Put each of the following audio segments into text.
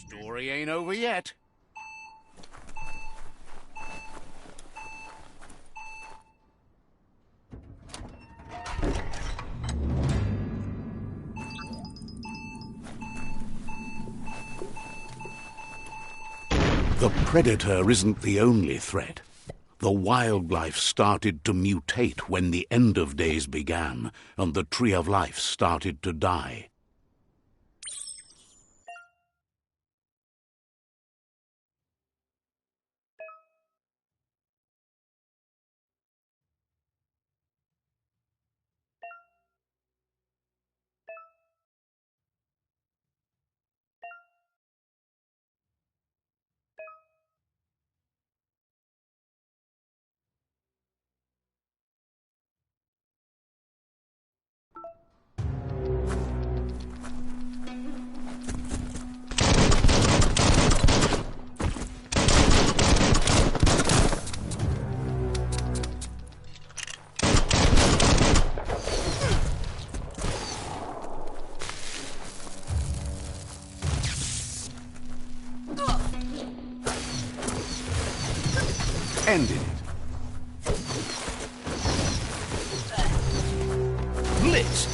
Story ain't over yet. The predator isn't the only threat. The wildlife started to mutate when the end of days began, and the tree of life started to die. Ended it. Blitzed.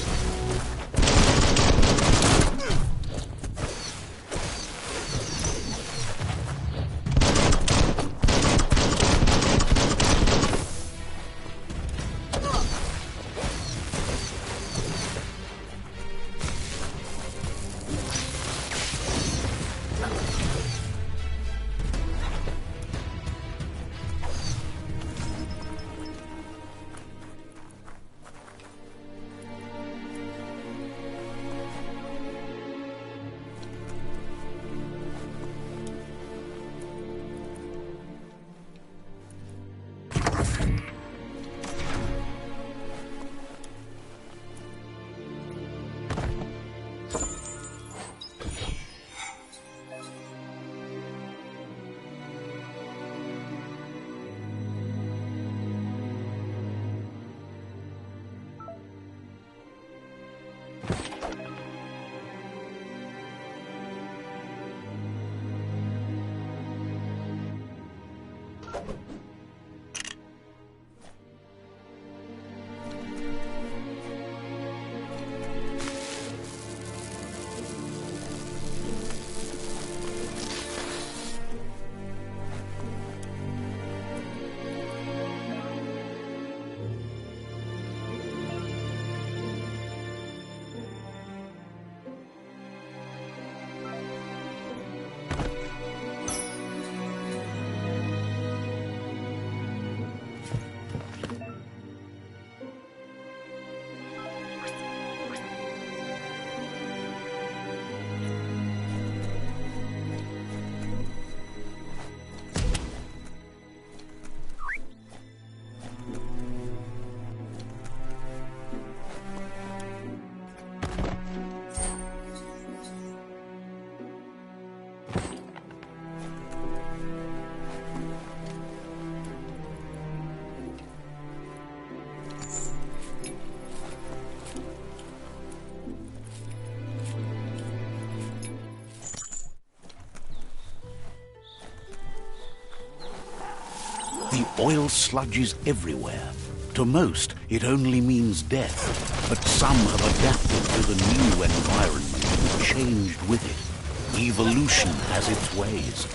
The oil sludges everywhere. To most, it only means death, but some have adapted to the new environment and changed with it. Evolution has its ways.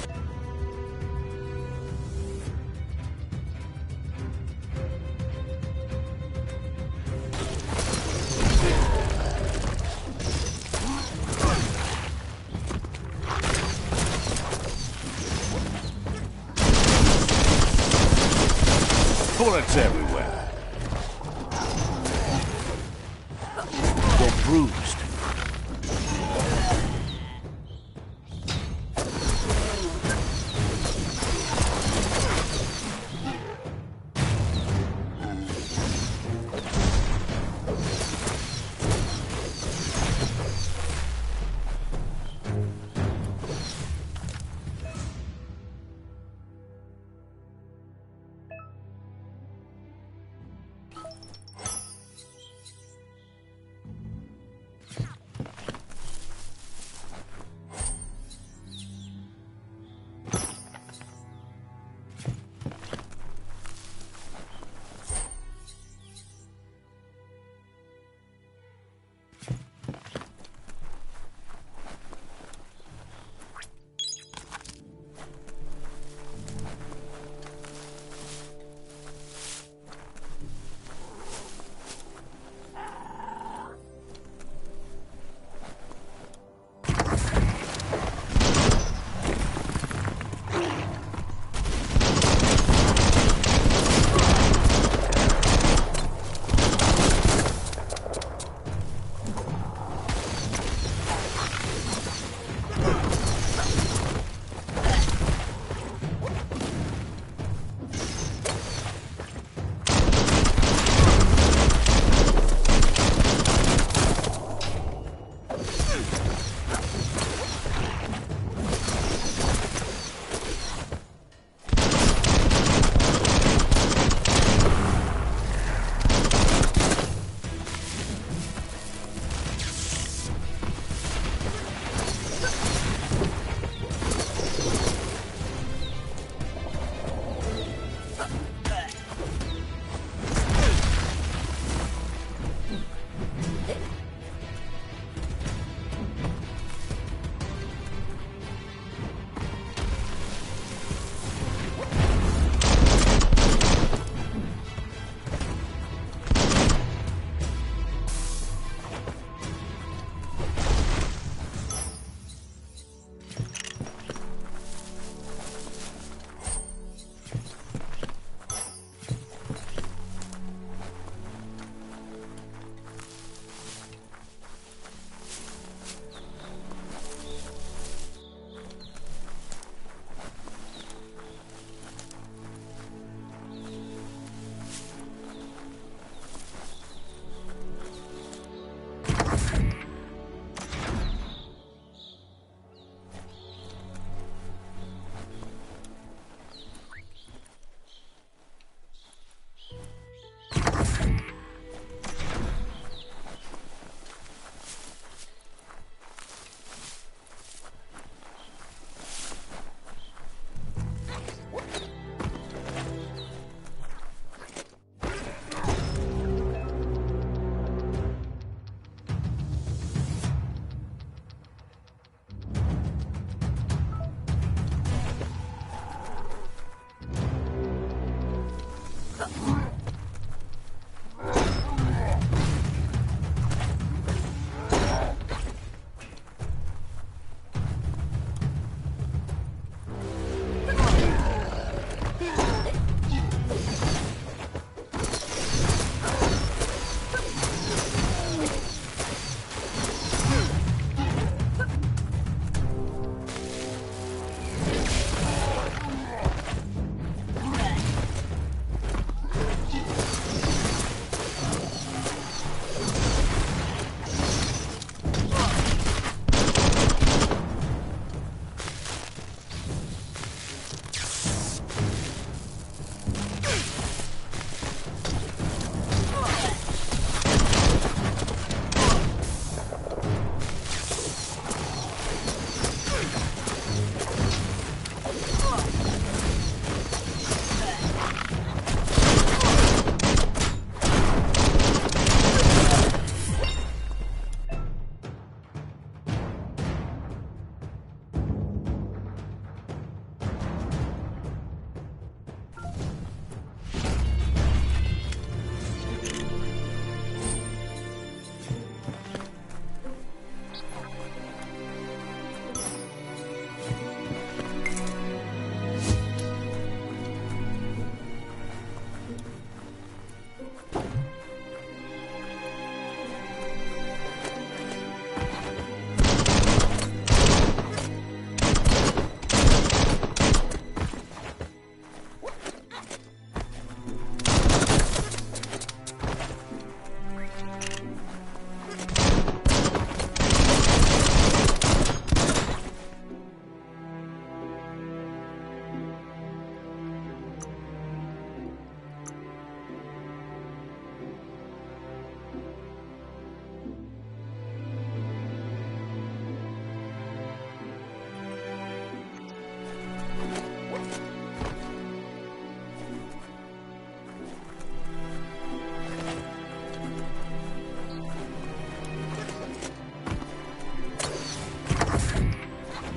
Bullets everywhere. You're bruised.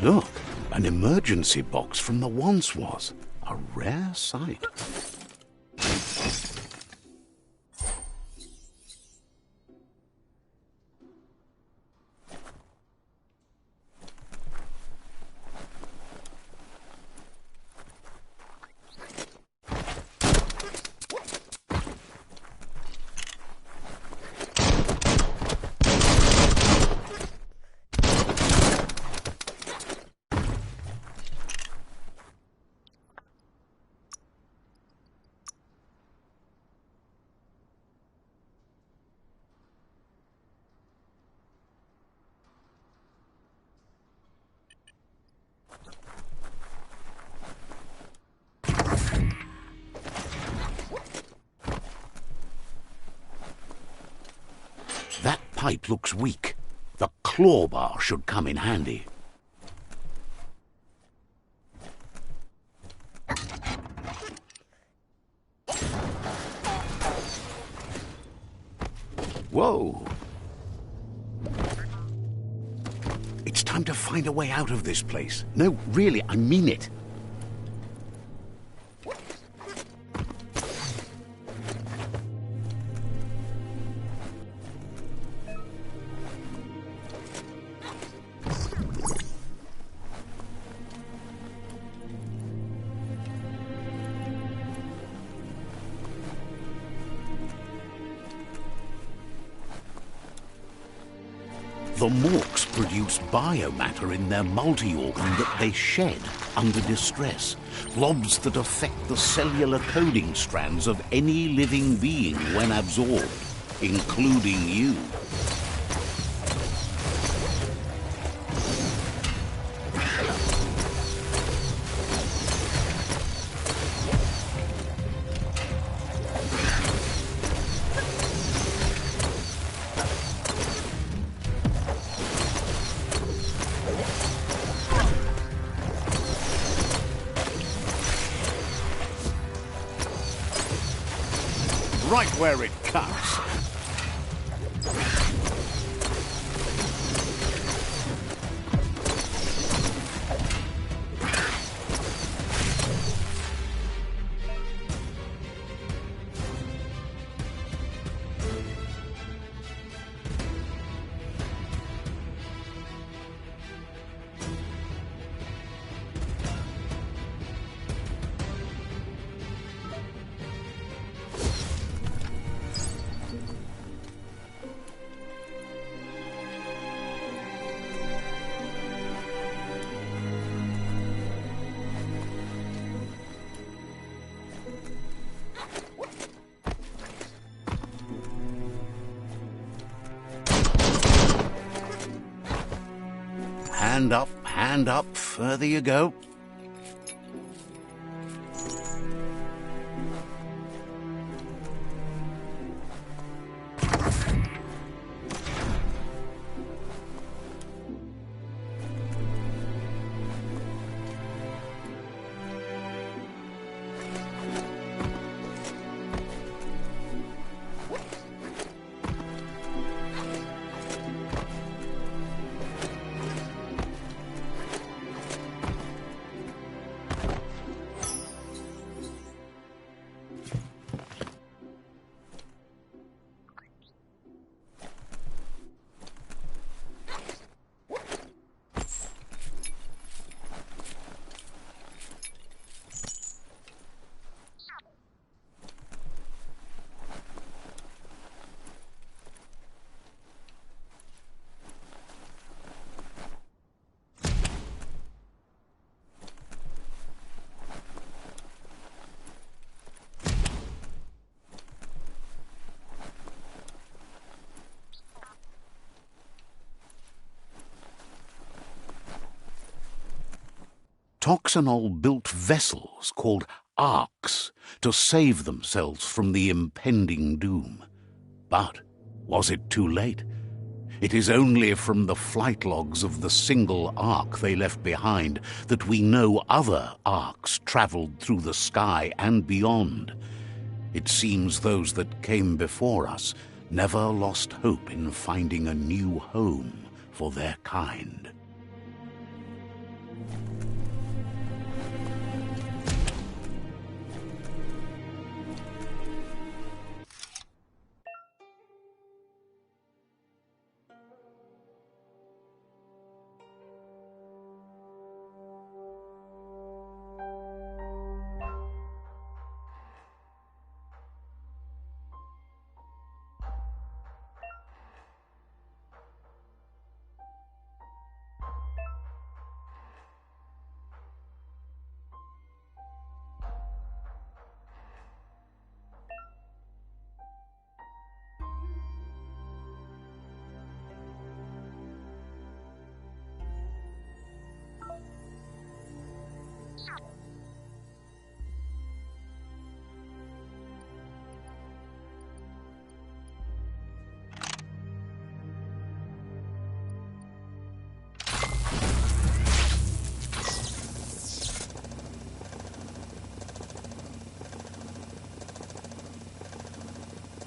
Look, an emergency box from the once was. A rare sight. That pipe looks weak. The claw bar should come in handy. Whoa! It's time to find a way out of this place. No, really, I mean it. The morks produce biomatter in their multi-organ that they shed under distress, blobs that affect the cellular coding strands of any living being when absorbed, including you. Right where it cuts. Hand up, further you go. Toxanol built vessels called arks to save themselves from the impending doom. But was it too late? It is only from the flight logs of the single ark they left behind that we know other arks traveled through the sky and beyond. It seems those that came before us never lost hope in finding a new home for their kind.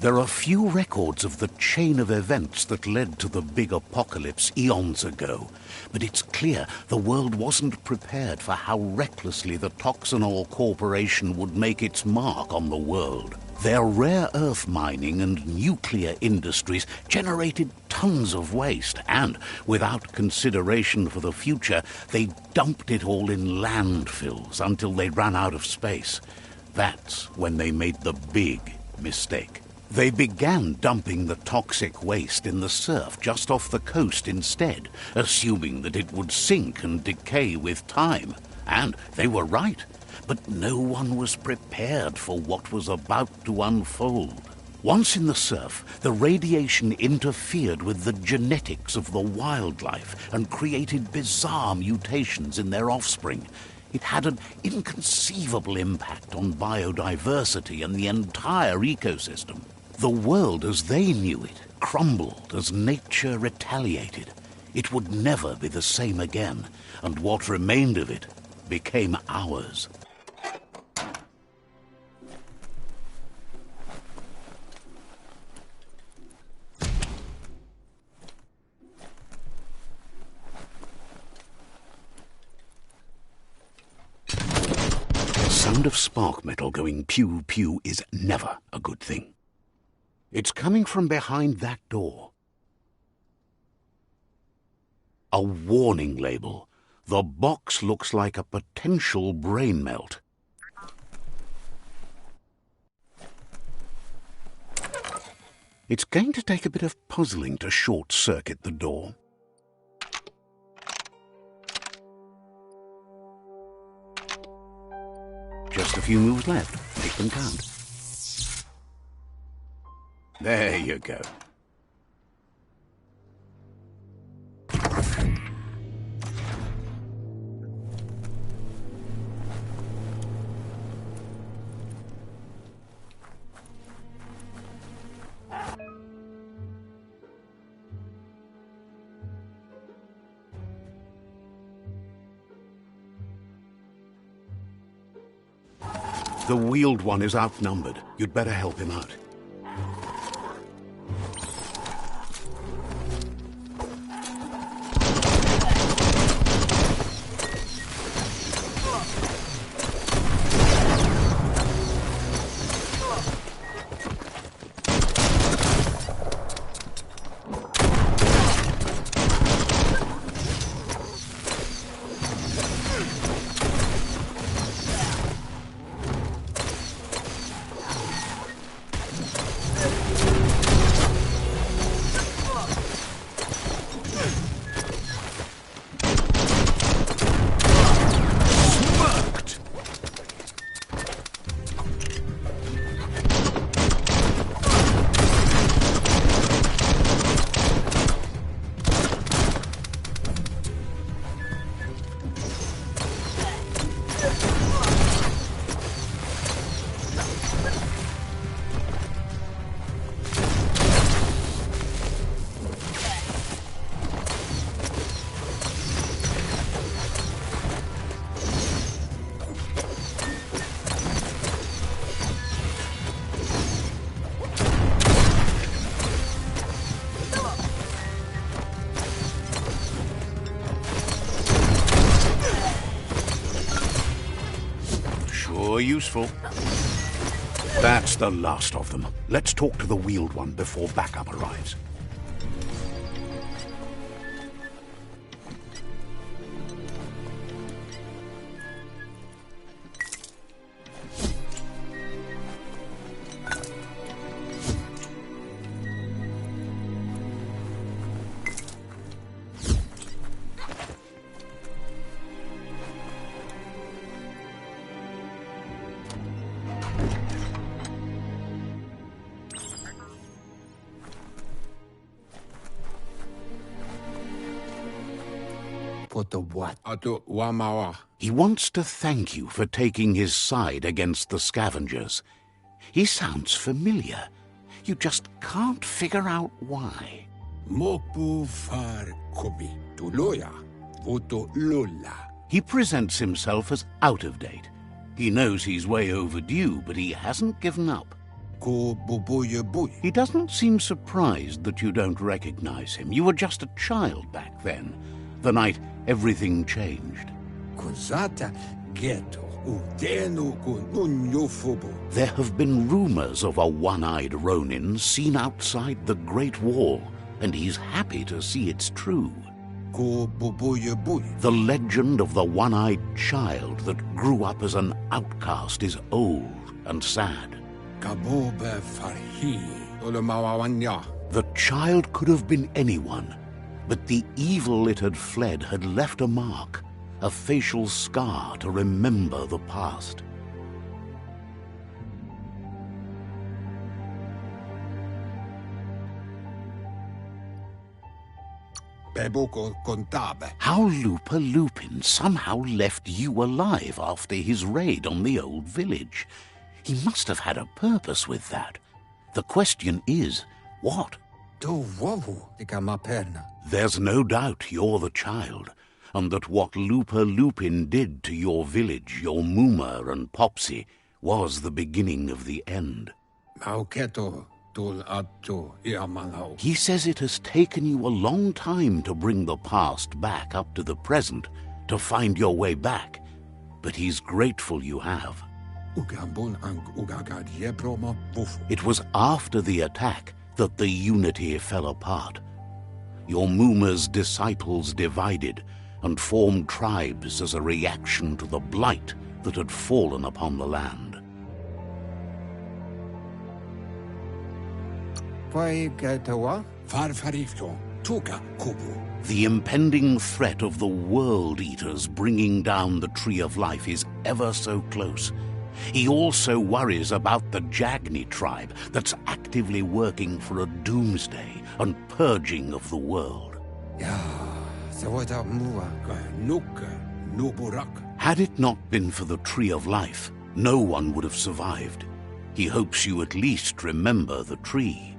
There are few records of the chain of events that led to the big apocalypse eons ago, but it's clear the world wasn't prepared for how recklessly the Toxanol Corporation would make its mark on the world. Their rare earth mining and nuclear industries generated tons of waste, and without consideration for the future, they dumped it all in landfills until they ran out of space. That's when they made the big mistake. They began dumping the toxic waste in the surf just off the coast instead, assuming that it would sink and decay with time. And they were right. But no one was prepared for what was about to unfold. Once in the surf, the radiation interfered with the genetics of the wildlife and created bizarre mutations in their offspring. It had an inconceivable impact on biodiversity and the entire ecosystem. The world as they knew it crumbled as nature retaliated. It would never be the same again, and what remained of it became ours. The sound of spark metal going pew-pew is never a good thing. It's coming from behind that door. A warning label. The box looks like a potential brain melt. It's going to take a bit of puzzling to short-circuit the door. Just a few moves left. Make them count. There you go. The wheeled one is outnumbered. You'd better help him out. Useful. That's the last of them. Let's talk to the wheeled one before backup arrives. He wants to thank you for taking his side against the scavengers. He sounds familiar. You just can't figure out why. He presents himself as out of date. He knows he's way overdue, but he hasn't given up. He doesn't seem surprised that you don't recognize him. You were just a child back then, the night everything changed. There have been rumors of a one-eyed Ronin seen outside the Great Wall, and he's happy to see it's true. The legend of the one-eyed child that grew up as an outcast is old and sad. The child could have been anyone, but the evil it had fled had left a mark, a facial scar to remember the past. How Lupa Lupin somehow left you alive after his raid on the old village. He must have had a purpose with that. The question is, what? There's no doubt you're the child, and that what Lupa Lupin did to your village, your Muma and Popsy, was the beginning of the end. He says it has taken you a long time to bring the past back up to the present, to find your way back, but he's grateful you have. It was after the attack that the unity fell apart. Your Muma's disciples divided and formed tribes as a reaction to the blight that had fallen upon the land. The impending threat of the World Eaters bringing down the Tree of Life is ever so close. He also worries about the Jagni tribe that's actively working for a doomsday and purging of the world. Had it not been for the Tree of Life, no one would have survived. He hopes you at least remember the tree.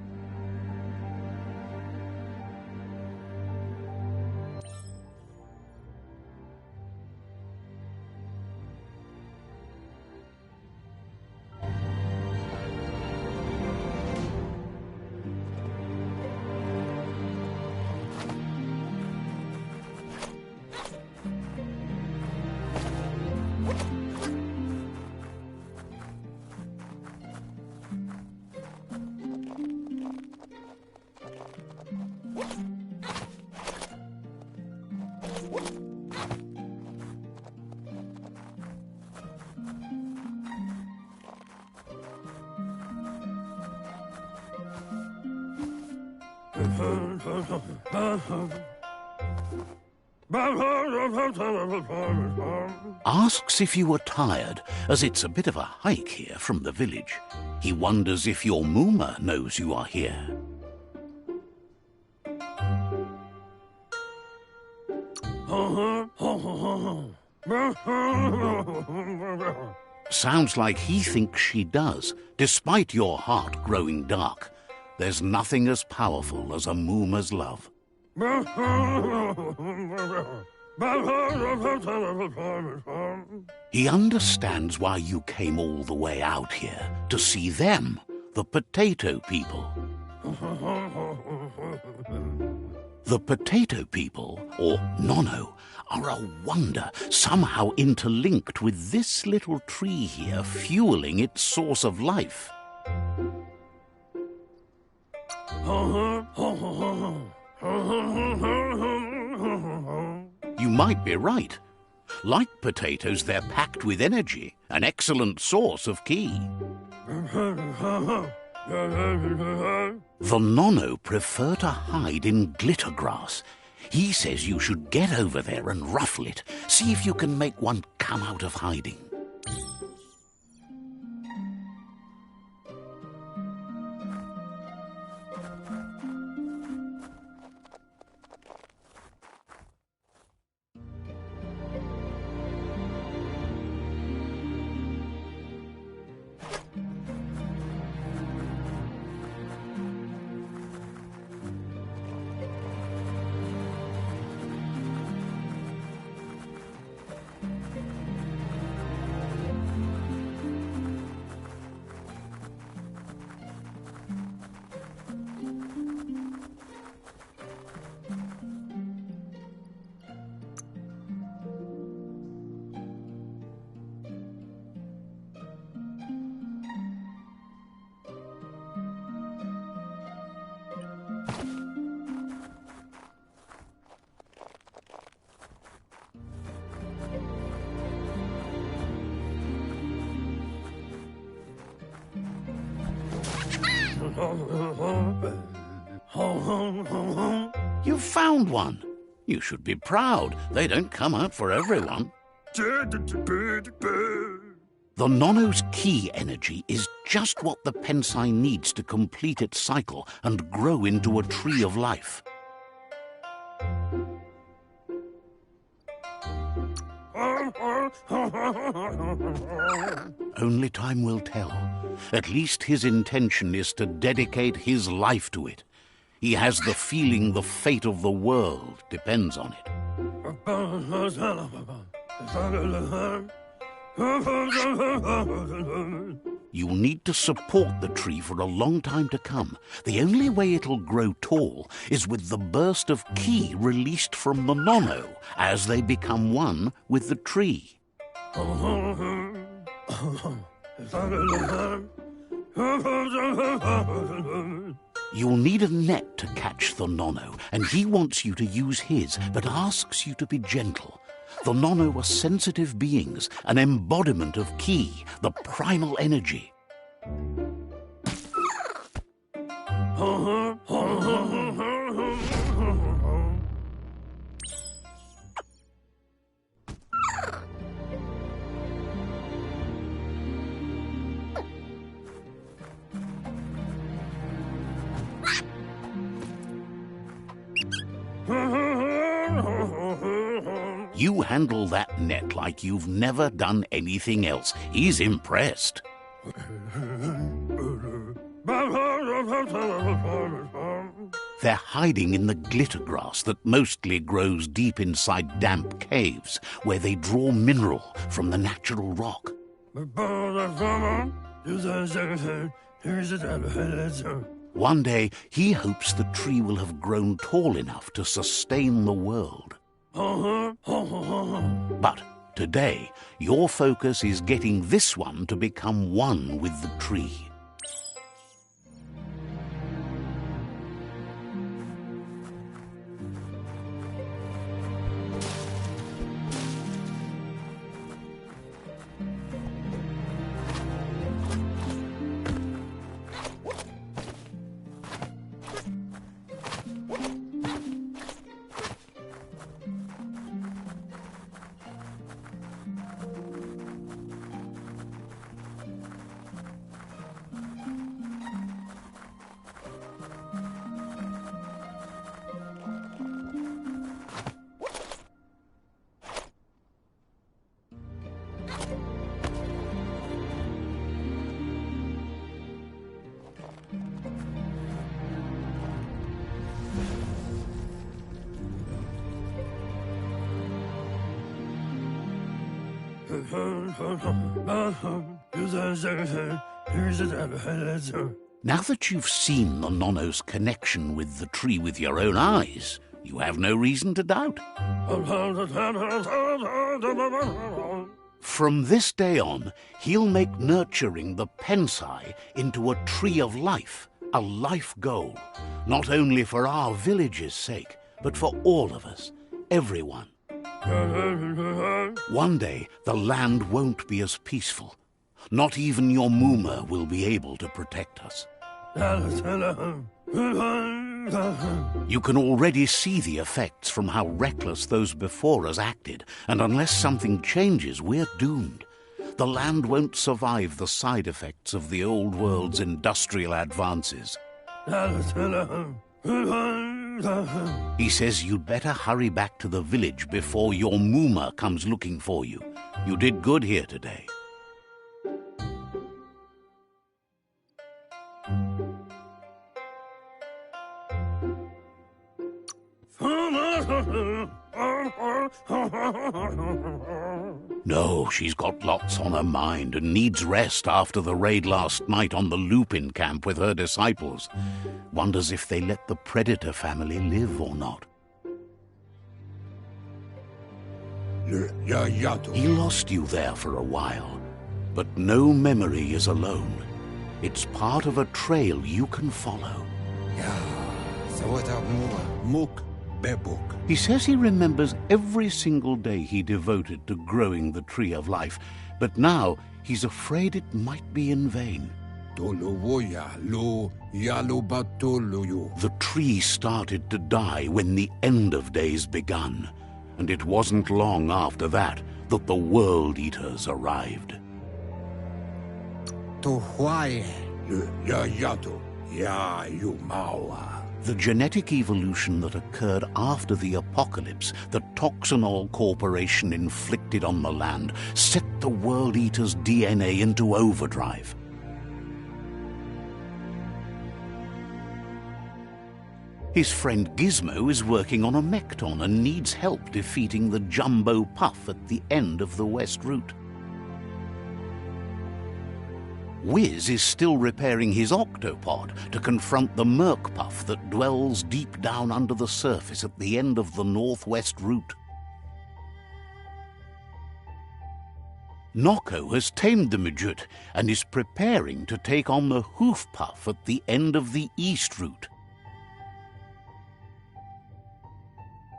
Asks if you are tired, as it's a bit of a hike here from the village. He wonders if your Muma knows you are here. Sounds like he thinks she does, despite your heart growing dark. There's nothing as powerful as a Muma's love. He understands why you came all the way out here, to see them, the potato people. The potato people, or Nono, are a wonder, somehow interlinked with this little tree here, fueling its source of life. You might be right. Like potatoes, they're packed with energy, an excellent source of ki. The Nono prefer to hide in glitter grass. He says you should get over there and ruffle it. See if you can make one come out of hiding. You've found one. You should be proud. They don't come out for everyone. The Nono's key energy is just what the Pensai needs to complete its cycle and grow into a tree of life. Only time will tell. At least his intention is to dedicate his life to it. He has the feeling the fate of the world depends on it. You'll need to support the tree for a long time to come. The only way it'll grow tall is with the burst of ki released from the Nono as they become one with the tree. You'll need a net to catch the Nono, and he wants you to use his, but asks you to be gentle. The Nono are sensitive beings, an embodiment of ki, the primal energy. You handle that net like you've never done anything else. He's impressed. They're hiding in the glitter grass that mostly grows deep inside damp caves, where they draw mineral from the natural rock. One day, he hopes the tree will have grown tall enough to sustain the world. But today, your focus is getting this one to become one with the tree. Now that you've seen the Nono's connection with the tree with your own eyes, you have no reason to doubt. From this day on, he'll make nurturing the Pensai into a tree of life, a life goal, not only for our village's sake, but for all of us, everyone. One day, the land won't be as peaceful. Not even your Muma will be able to protect us. You can already see the effects from how reckless those before us acted, and unless something changes, we're doomed. The land won't survive the side effects of the old world's industrial advances. He says you'd better hurry back to the village before your Muma comes looking for you. You did good here today. No, she's got lots on her mind and needs rest after the raid last night on the Lupin camp with her disciples. Wonders if they let the Predator family live or not. He lost you there for a while, but no memory is alone. It's part of a trail you can follow. He says he remembers every single day he devoted to growing the Tree of Life, but now he's afraid it might be in vain. The tree started to die when the end of days begun, and it wasn't long after that that the World Eaters arrived. The genetic evolution that occurred after the apocalypse that Toxanol Corporation inflicted on the land set the World Eater's DNA into overdrive. His friend Gizmo is working on a Mekton and needs help defeating the Jumbo Puff at the end of the West Route. Wiz is still repairing his octopod to confront the Merc Puff that dwells deep down under the surface at the end of the Northwest Route. Nocco has tamed the Midget and is preparing to take on the Hoof Puff at the end of the East Route.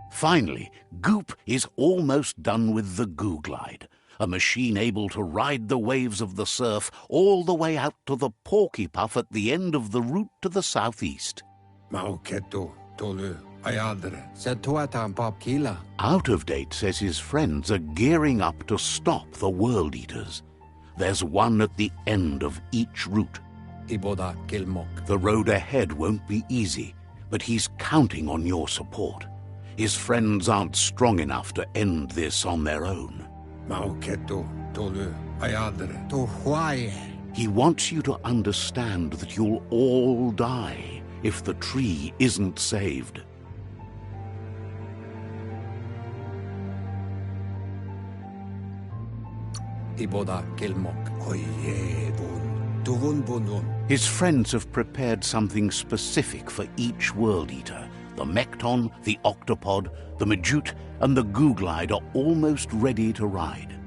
Finally, Goop is almost done with the Goo Glide, a machine able to ride the waves of the surf all the way out to the Porky Puff at the end of the route to the southeast. Out of Date says his friends are gearing up to stop the World Eaters. There's one at the end of each route. The road ahead won't be easy, but he's counting on your support. His friends aren't strong enough to end this on their own. He wants you to understand that you'll all die if the tree isn't saved. His friends have prepared something specific for each World Eater. The Mekton, the Octopod, the Majute, and the Goo Glide are almost ready to ride.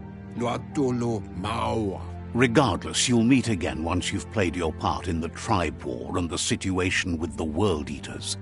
Regardless, you'll meet again once you've played your part in the tribe war and the situation with the World Eaters.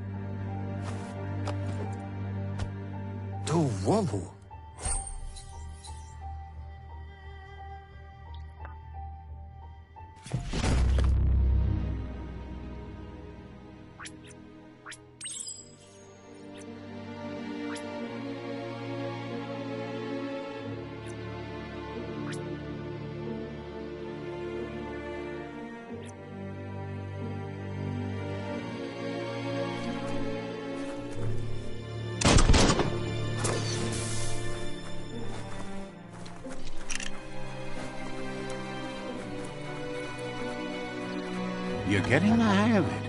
You're getting the hang of it.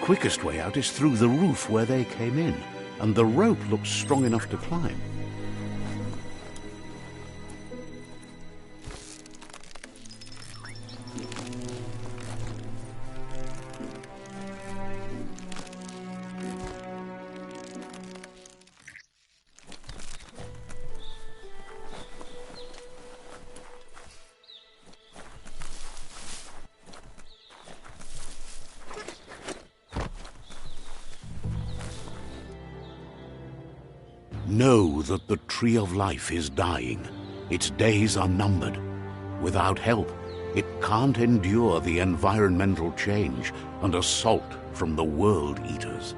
Quickest way out is through the roof where they came in, and the rope looks strong enough to climb. Know that the Tree of Life is dying. Its days are numbered. Without help, it can't endure the environmental change and assault from the World Eaters.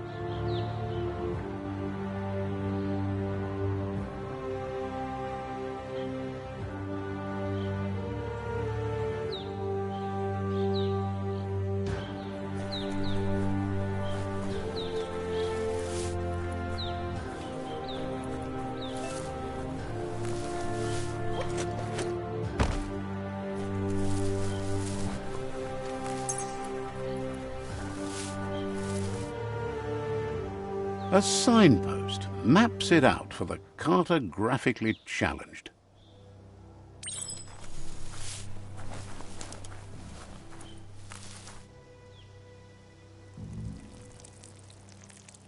A signpost maps it out for the cartographically challenged.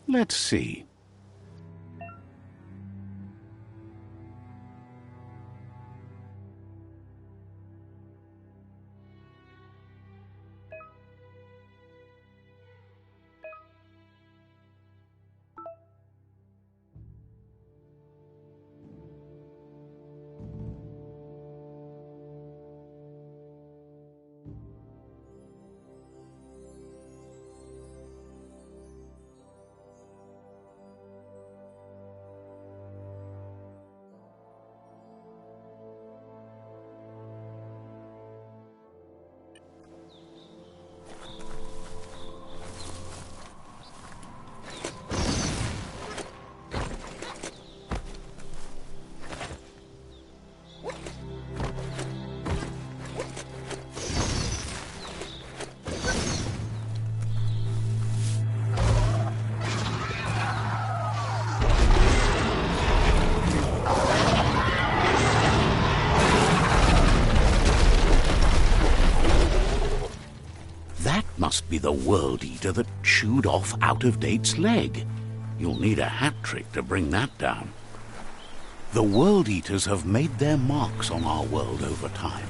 Let's see. Must be the World Eater that chewed off Out-of-Date's leg. You'll need a hat trick to bring that down. The World Eaters have made their marks on our world over time.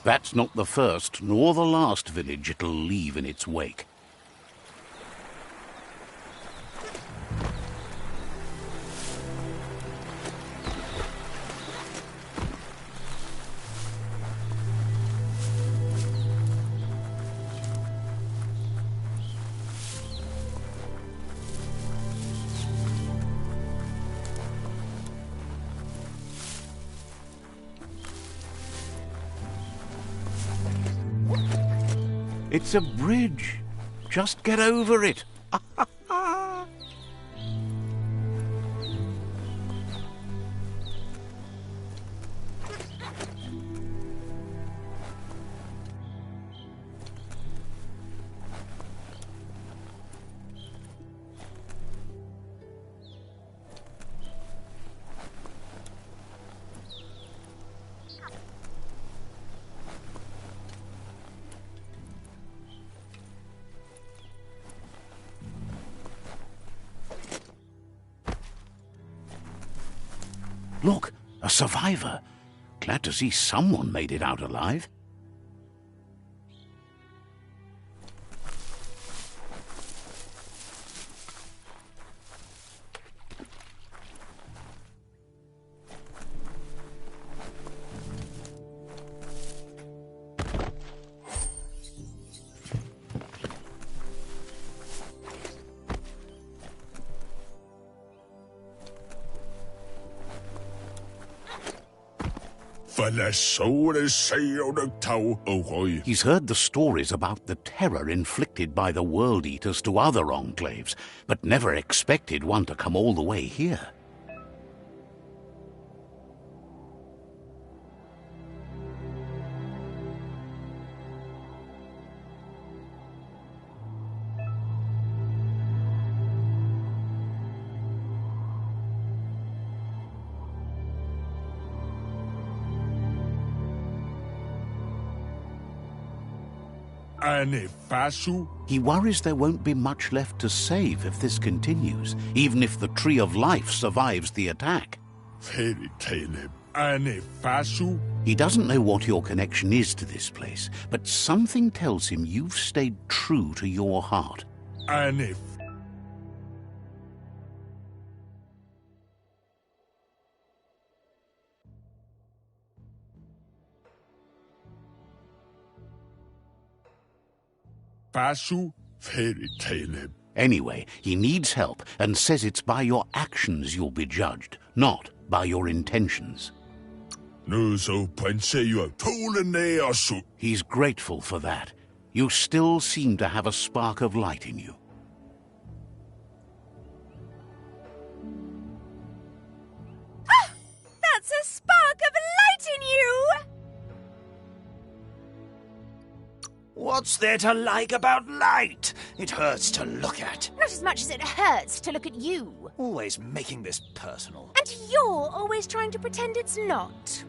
That's not the first nor the last village it'll leave in its wake. It's a bridge. Just get over it. Look, a survivor. Glad to see someone made it out alive. He's heard the stories about the terror inflicted by the World Eaters to other enclaves, but never expected one to come all the way here. He worries there won't be much left to save if this continues, even if the Tree of Life survives the attack. He doesn't know what your connection is to this place, but something tells him you've stayed true to your heart. Anyway, he needs help and says it's by your actions you'll be judged, not by your intentions. He's grateful for that. You still seem to have a spark of light in you. Ah! That's a spark of light in you! What's there to like about light? It hurts to look at. Not as much as it hurts to look at you. Always making this personal. And you're always trying to pretend it's not.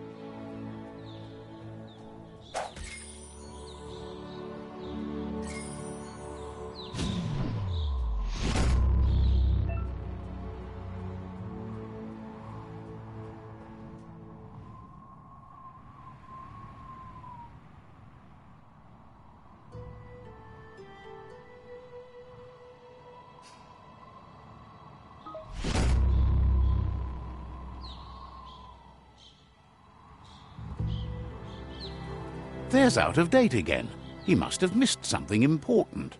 There's Out of Date again. He must have missed something important.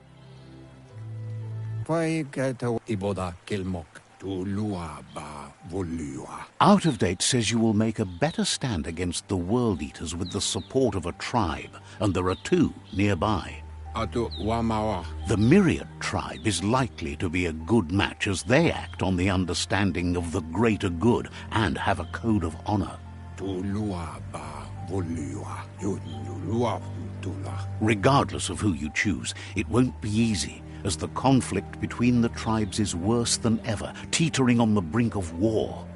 Out of Date says you will make a better stand against the World Eaters with the support of a tribe, and there are two nearby. The Myriad tribe is likely to be a good match as they act on the understanding of the greater good and have a code of honor. Regardless of who you choose, it won't be easy, as the conflict between the tribes is worse than ever, teetering on the brink of war.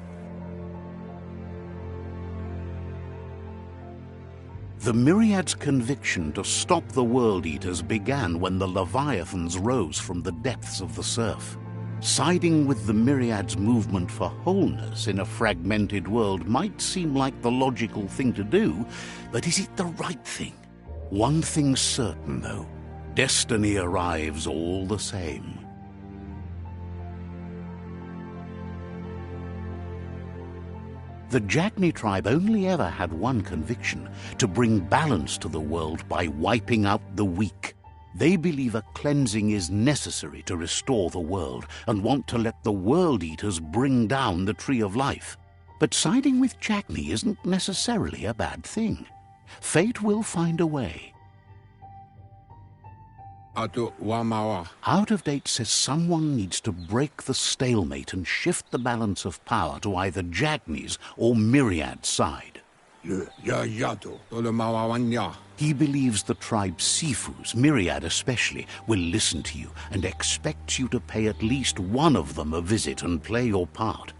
The Myriad's conviction to stop the World Eaters began when the Leviathans rose from the depths of the surf. Siding with the Myriad's movement for wholeness in a fragmented world might seem like the logical thing to do, but is it the right thing? One thing's certain, though. Destiny arrives all the same. The Jagni tribe only ever had one conviction: to bring balance to the world by wiping out the weak. They believe a cleansing is necessary to restore the world and want to let the World Eaters bring down the Tree of Life. But siding with Jagni isn't necessarily a bad thing. Fate will find a way. Out of Date says someone needs to break the stalemate and shift the balance of power to either Jagni's or Myriad's side. He believes the tribe's Sifus, Myriad especially, will listen to you and expects you to pay at least one of them a visit and play your part.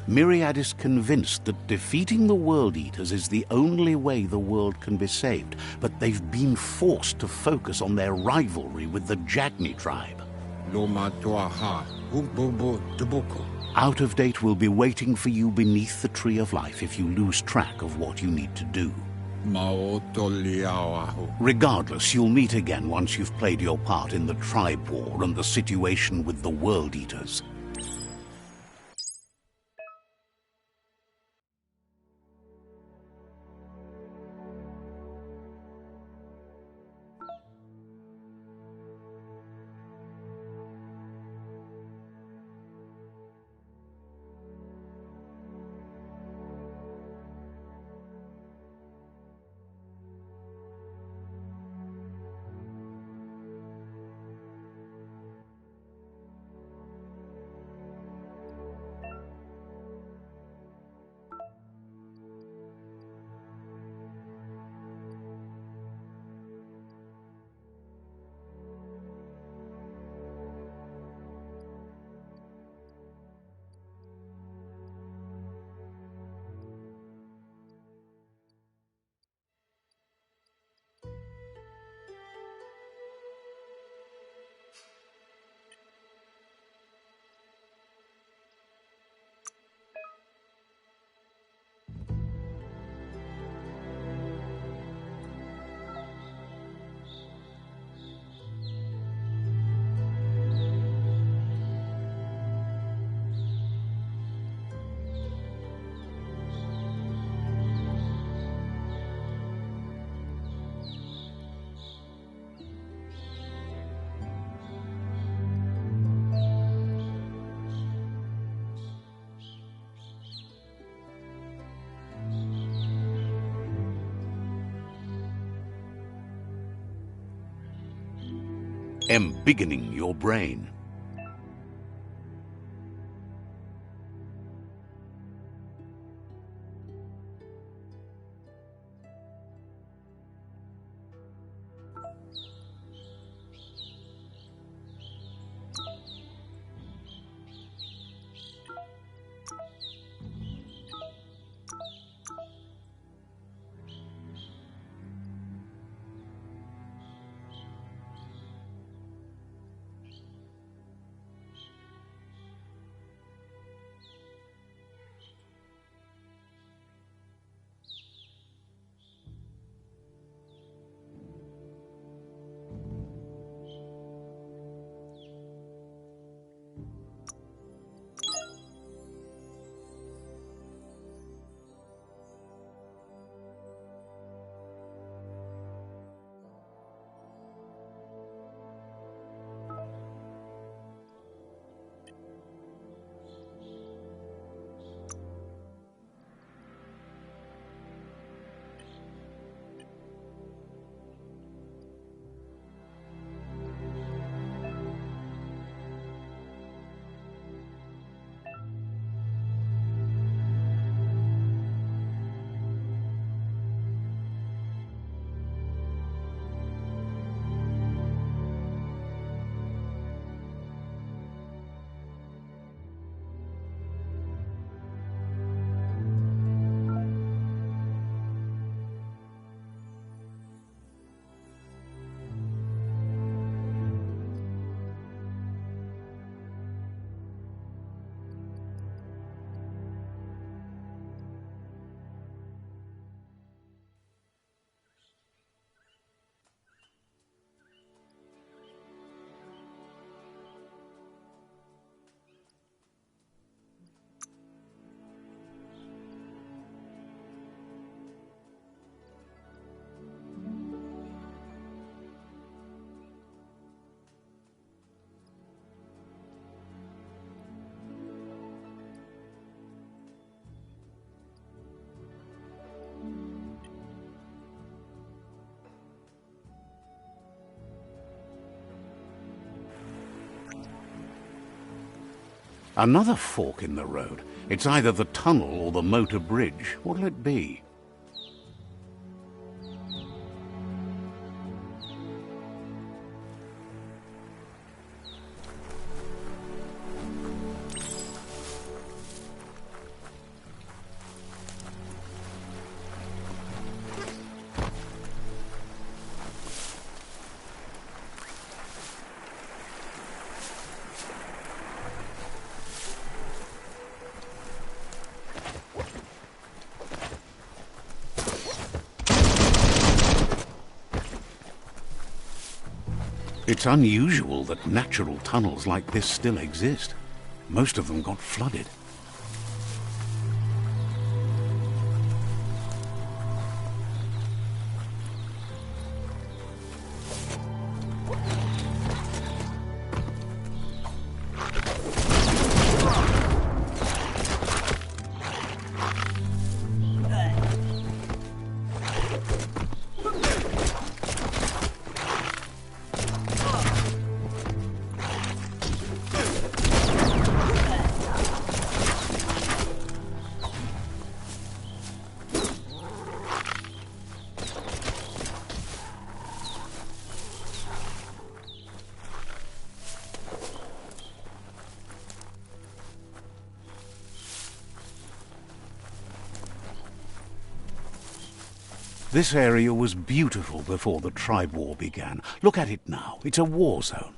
Myriad is convinced that defeating the World Eaters is the only way the world can be saved, but they've been forced to focus on their rivalry with the Jagni tribe. Out of Date will be waiting for you beneath the Tree of Life if you lose track of what you need to do. Regardless, you'll meet again once you've played your part in the tribe war and the situation with the World Eaters. Embiggening your brain. Another fork in the road. It's either the tunnel or the motor bridge. What'll it be? It's unusual that natural tunnels like this still exist. Most of them got flooded. This area was beautiful before the tribe war began. Look at it now. It's a war zone.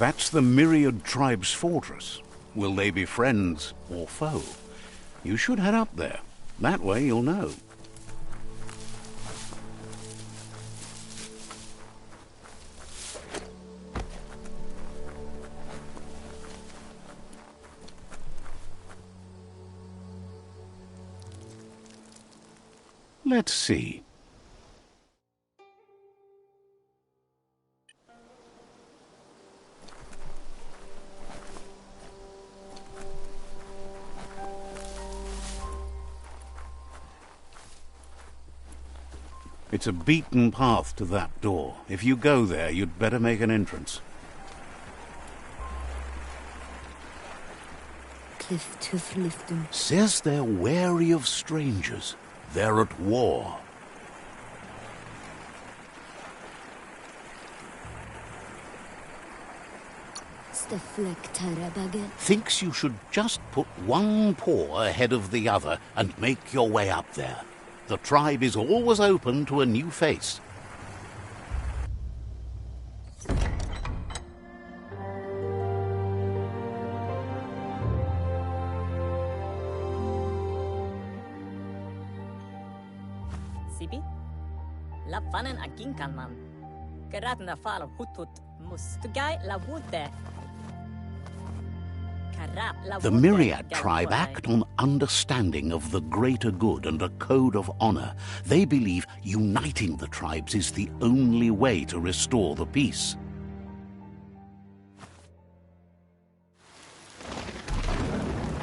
That's the Myriad Tribe's fortress. Will they be friends or foe? You should head up there. That way you'll know. Let's see. It's a beaten path to that door. If you go there, you'd better make an entrance. Says they're wary of strangers. They're at war. Thinks you should just put one paw ahead of the other and make your way up there. The tribe is always open to a new face. Sibi? Lapvanen aginkanman. Geratna fal hutut mustugai la wute. The Myriad tribe act on understanding of the greater good and a code of honor. They believe uniting the tribes is the only way to restore the peace.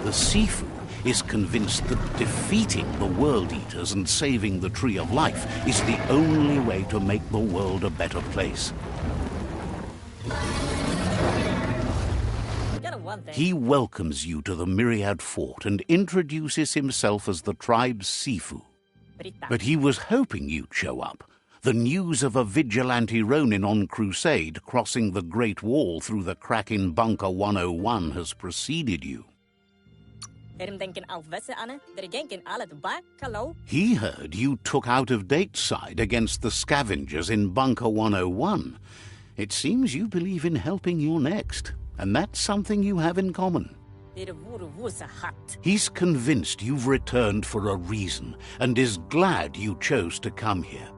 The seafood is convinced that defeating the World Eaters and saving the Tree of Life is the only way to make the world a better place. He welcomes you to the Myriad Fort and introduces himself as the tribe's Sifu. But he was hoping you'd show up. The news of a vigilante Ronin on crusade crossing the Great Wall through the crack in Bunker 101 has preceded you. He heard you took out-of-date side against the scavengers in Bunker 101. It seems you believe in helping your next, and that's something you have in common. He's convinced you've returned for a reason, and is glad you chose to come here.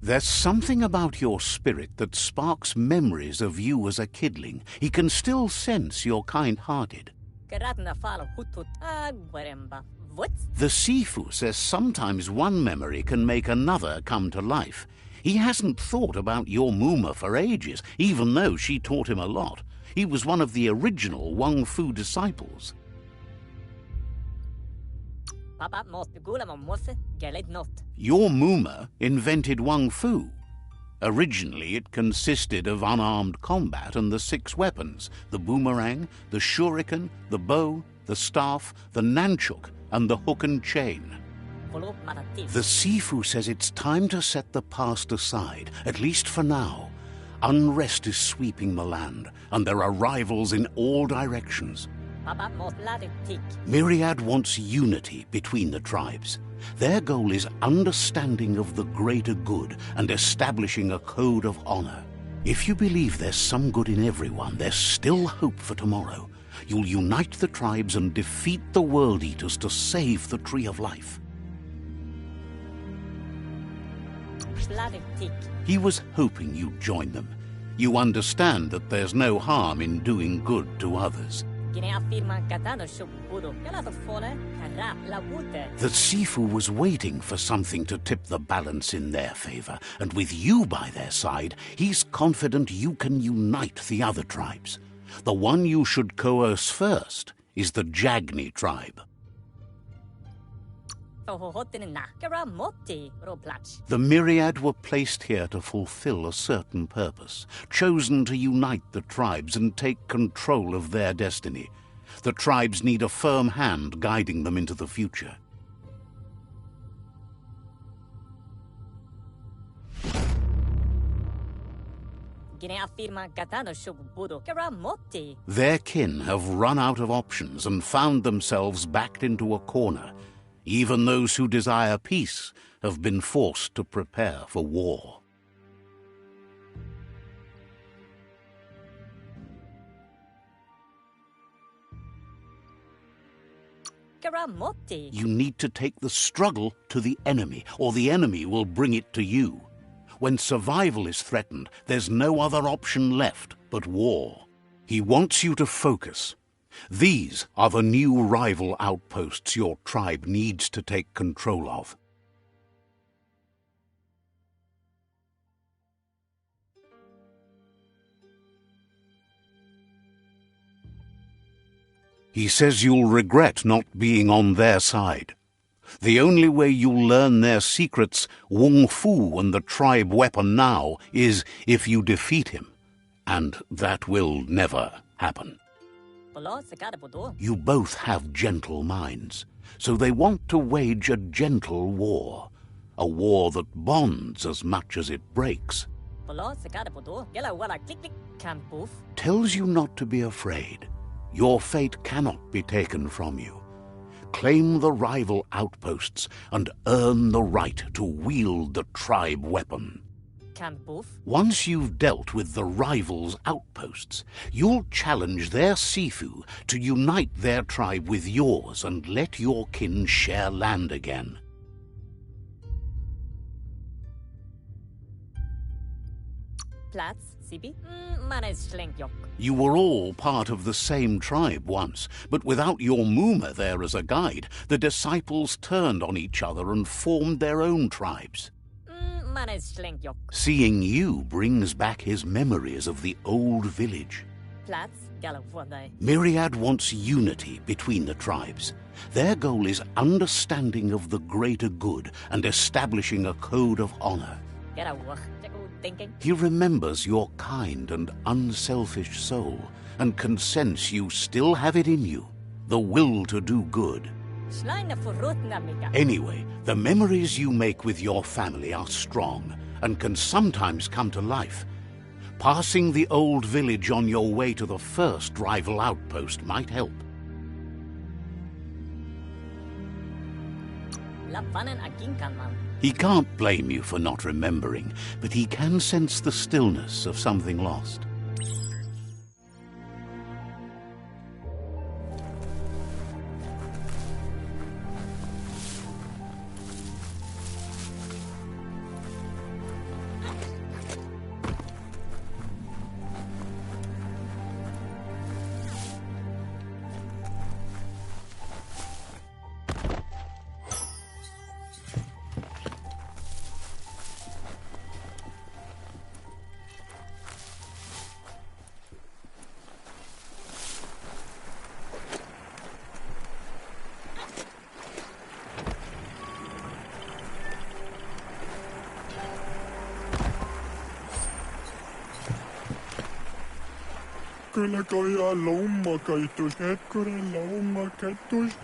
There's something about your spirit that sparks memories of you as a kidling. He can still sense you're kind-hearted. The Sifu says sometimes one memory can make another come to life. He hasn't thought about your Muma for ages, even though she taught him a lot. He was one of the original Wang Fu disciples. Your Muma invented Wang Fu. Originally, it consisted of unarmed combat and the 6 weapons: the boomerang, the shuriken, the bow, the staff, the nunchuk, and the hook and chain. The Sifu says it's time to set the past aside, at least for now. Unrest is sweeping the land, and there are rivals in all directions. Myriad wants unity between the tribes. Their goal is understanding of the greater good and establishing a code of honor. If you believe there's some good in everyone, there's still hope for tomorrow. You'll unite the tribes and defeat the World Eaters to save the Tree of Life. He was hoping you'd join them. You understand that there's no harm in doing good to others. The Sifu was waiting for something to tip the balance in their favor, and with you by their side, he's confident you can unite the other tribes. The one you should coerce first is the Jagni tribe. The Myriad were placed here to fulfill a certain purpose, chosen to unite the tribes and take control of their destiny. The tribes need a firm hand guiding them into the future. Their kin have run out of options and found themselves backed into a corner. Even those who desire peace have been forced to prepare for war. You need to take the struggle to the enemy, or the enemy will bring it to you. When survival is threatened, there's no other option left but war. He wants you to focus. These are the new rival outposts your tribe needs to take control of. He says you'll regret not being on their side. The only way you'll learn their secrets, Wung Fu and the tribe weapon now, is if you defeat him. And that will never happen. You both have gentle minds, so they want to wage a gentle war. A war that bonds as much as it breaks. Tells you not to be afraid. Your fate cannot be taken from you. Claim the rival outposts and earn the right to wield the tribe weapon. Once you've dealt with the rivals' outposts, you'll challenge their Sifu to unite their tribe with yours and let your kin share land again. You were all part of the same tribe once, but without your Muma there as a guide, the disciples turned on each other and formed their own tribes. Seeing you brings back his memories of the old village. Platz, Galavode. Myriad wants unity between the tribes. Their goal is understanding of the greater good and establishing a code of honor. Get a work, thinking. He remembers your kind and unselfish soul and can sense you still have it in you, the will to do good. Schleine verrotna mika. Anyway, the memories you make with your family are strong and can sometimes come to life. Passing the old village on your way to the first rival outpost might help. La vanen aginkan man. He can't blame you for not remembering, but he can sense the stillness of something lost.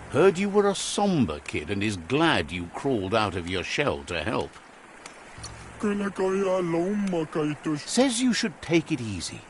Heard you were a somber kid and is glad you crawled out of your shell to help. Says you should take it easy.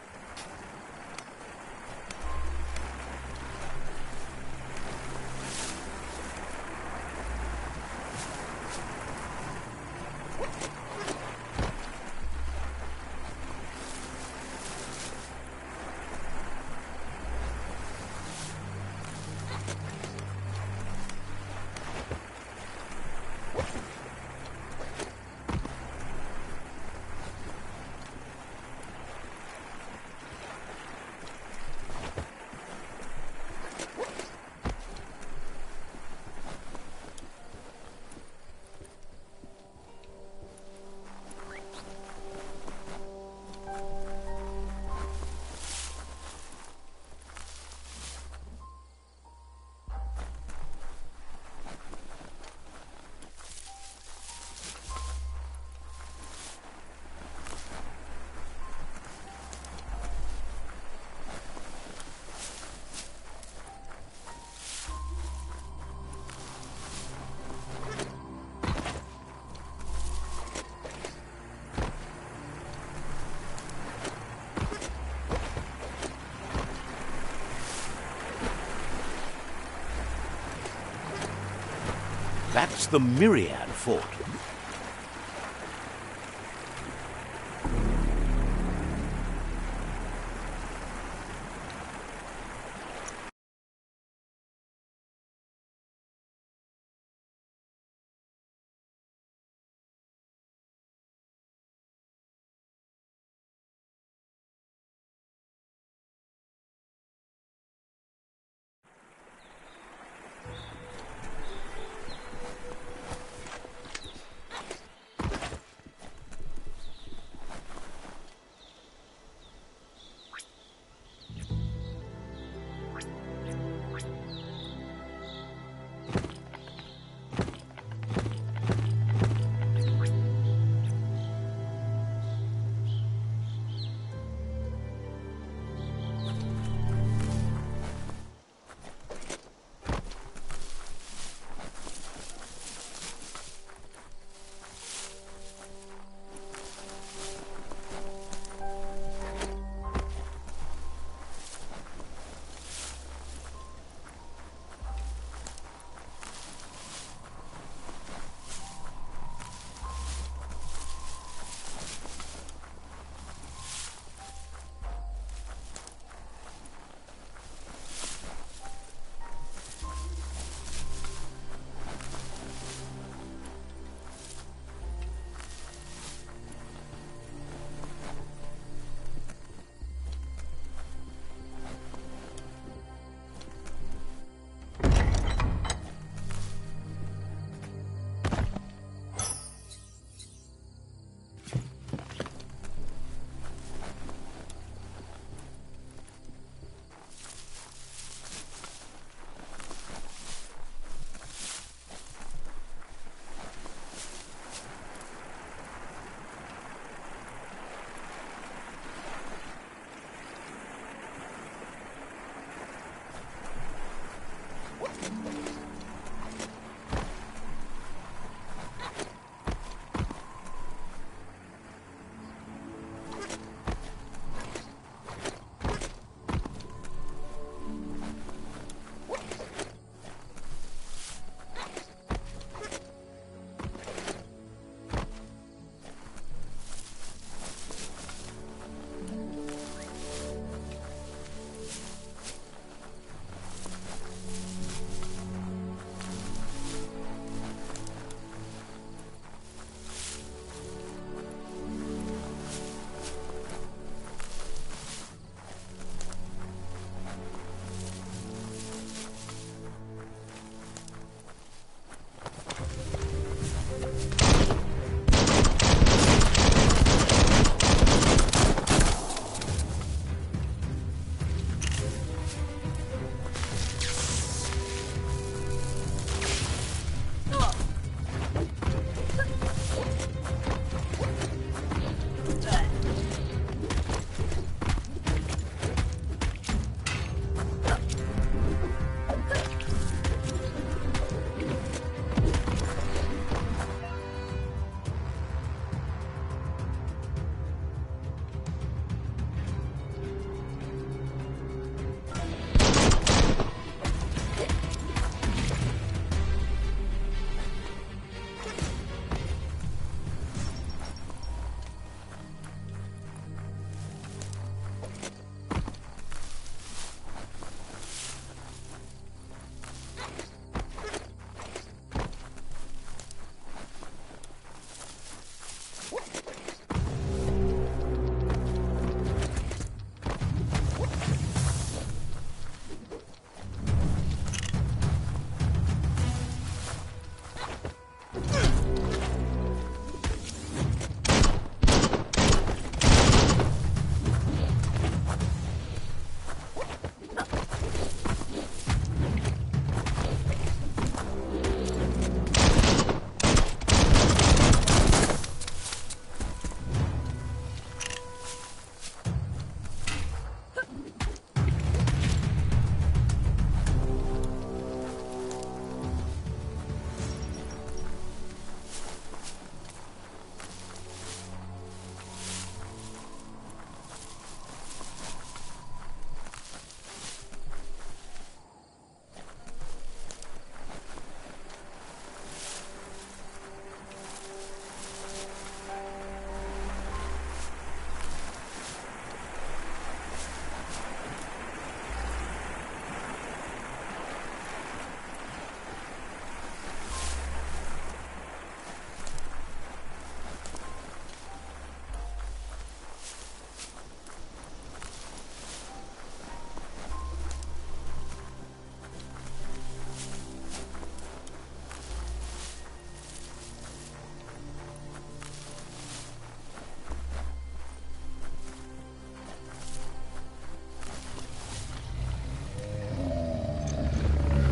That's the Myriad fort.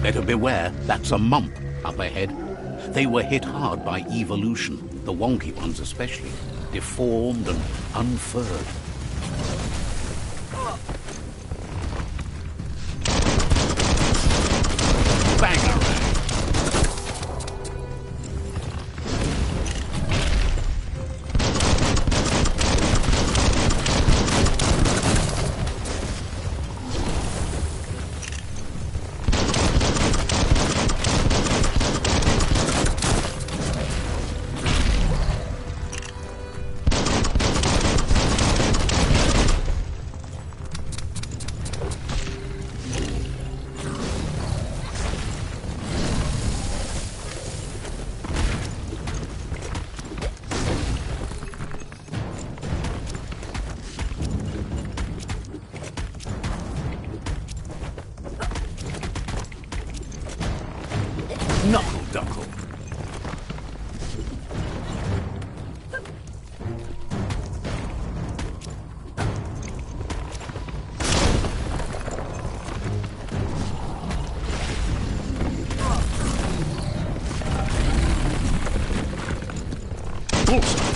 Better beware, that's a mump up ahead. They were hit hard by evolution, the wonky ones especially, deformed and unfurred. Bangarang! Knuckle duckle. Bullseye.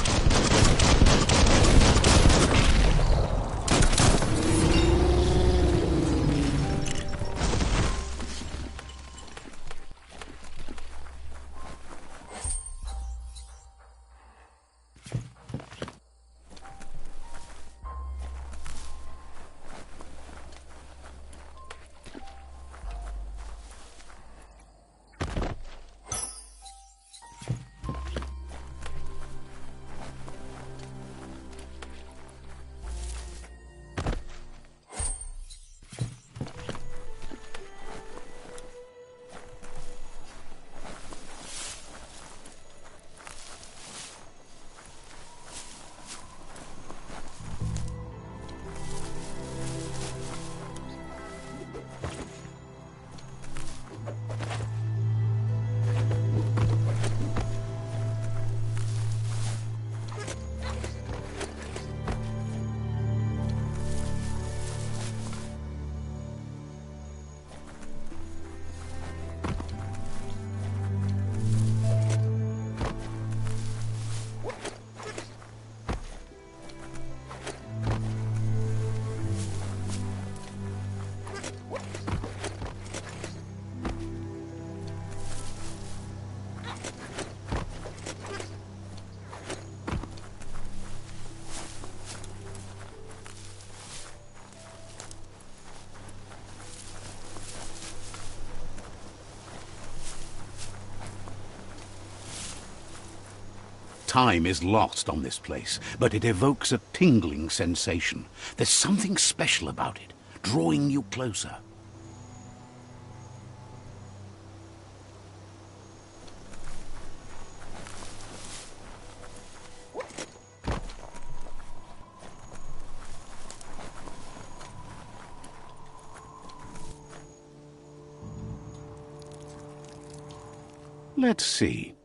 Time is lost on this place, but it evokes a tingling sensation. There's something special about it, drawing you closer. Let's see.